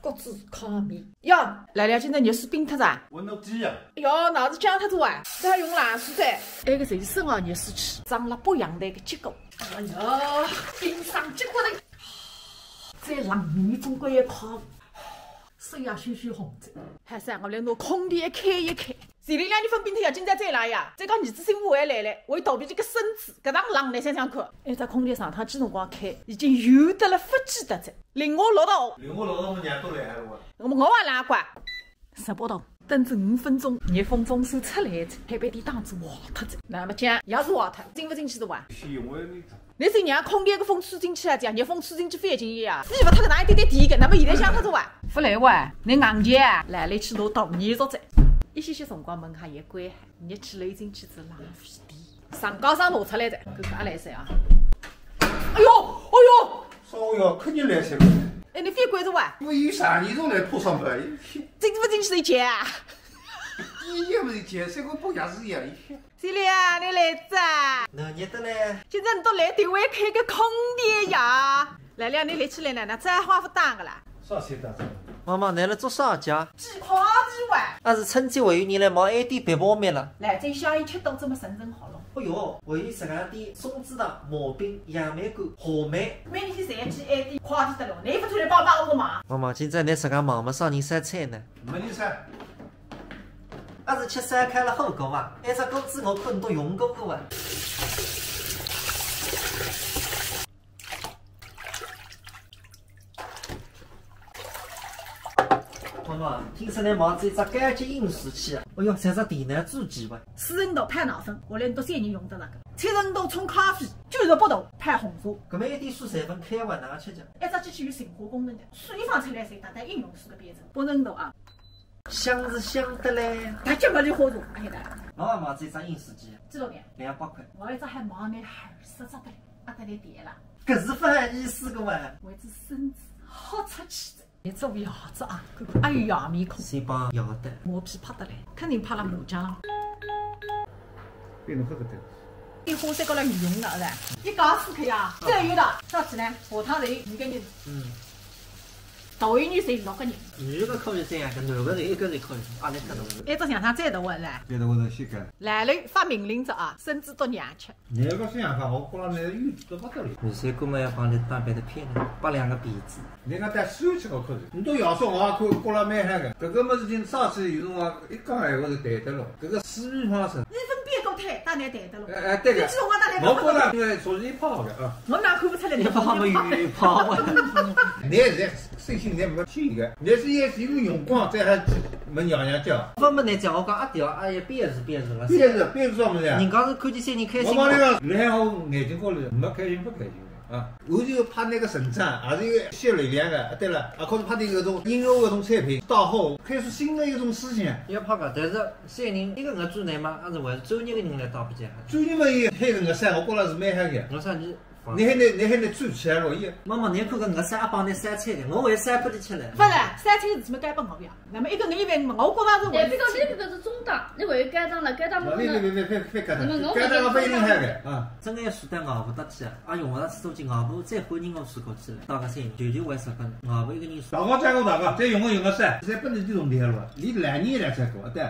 各自烤面。哟，来了，今朝热水冰脱噻？温度低呀。哟，那是降脱多啊？这还用冷水噻？那个就是生活热水器，装了不一样的一个结构。哎呀，冰上结果的，这冷面总归要烤。 手也血血红着，还是我来拿空调开一开。前头2年份冰脱要今朝再来呀！再讲儿子媳妇还来了，为逃避这个孙子，搿趟冷来想想看，那只空调上趟几辰光开，已经油得了发鸡得着。令我落到，令我落到我娘都来了我也来乖。18度，等至5分钟，热风中手出来着，海板底档子滑脱着。那么讲，要是滑脱，进不进去的哇？先用我那那是让空调个风吹进去啊，这样热风吹进去费劲一样，吹不脱个哪一点点电个，那么现在想脱着哇？不来哇，你硬件来了去拿大热着着，一些辰光门下也关海，热气流进去是浪费电，上高上拿出来着，搿个阿来塞啊！哎呦，哎呦！稍微要肯定来些。哎，你别关着哇！我有啥你都来铺上班，进不进去的钱啊？你也不是钱，这个不也是一样？谁来啊？你来着？那热得嘞！今朝你到来单位开个空调呀？来了，你来起来了，那这花不打个啦？啥时打针？妈妈，你来做啥家？鸡块鸡碗。俺是春节回去，你来忙1点白泡面了。来，这小姨吃到这么神神好了。哎哟，回去食俺点松子糖、毛饼、杨梅干、河梅。每天3记1点，快点得了。你不出来帮我个忙？妈妈，今朝你自家忙么？啥人烧菜呢？没你噻。俺是吃3开了火锅嘛，按照工资我看你都用过个哇。妈妈，听说你忙这只干净饮水器啊？哎哟，这只电脑主机哇！40度判脑粉，我来你到3年用得那个。70度冲咖啡，98度判红茶。搿么1点水3分开完哪吃着？一只机器有净化功能的，水放出来才达到应用水的标准。80度啊！香是香的嘞。它脚没就花茶，哎呀！我也买这只饮水机，几多钱？200块。我一只还忙呢，20只得了，阿得来点了。搿是不含意思个哇！为只孙子好出去的。一只牙子啊，看看，哎呀，面孔，谁帮摇的？磨皮拍得来，肯定拍了麻将了。变成这个的。你花在高头有用的，是吧？一家4克呀，再有的，啥子呢？下趟是5个人。大一女生6个人。女个可以3个，男个是1个人可以，压力太大。一只香肠再大碗噻。别的我都先干。来了发命令着啊，孙子都娘吃。你个想法，我觉着那有这不得了。女生哥们要帮你打别的片呢，拔2个鼻子。人家带手机个可以，你都要说我也看觉着蛮嗨个。搿个么事情上次有辰光一讲闲话就谈得了，搿个私密方式。你分别个腿，当然谈得了。哎，对个。你记得我哪来？我觉着因为属于泡个啊。我哪看不出来你泡么鱼泡啊？你现在身心侪没去个，你是也是有用光，再还没娘娘叫。不么难讲，我讲一条，哎呀，憋是憋是了。憋是什么呀？人家是看见3人开心。我帮你讲，你看我眼睛高头没开心不开心的啊，我就怕那个生产，还是一个血流量的。对了，啊，可是怕那个种婴幼儿种产品到后开出新的一种思想。要怕个，但是3人一个人做难嘛，还是为专业的人来打不结。专业嘛，伊海人个山，我觉着是蛮嗨个。我说你。你还能做起来了？伊妈妈，你看个我3帮你3菜的，我为3不里吃来。不是，3菜是怎么该帮我呀？那么一个人1万嘛，我觉着是为。这个你这个是中档，你为改档了，改档我别改档，改档不一定嗨个啊。真个要输得熬不得去啊！啊，用上10多斤熬不，再换人我输过去了。打个3人，就为10个熬不一个人输。大哥再个大哥，再用个3，再不能就用厉害了。你2年来才搞，对，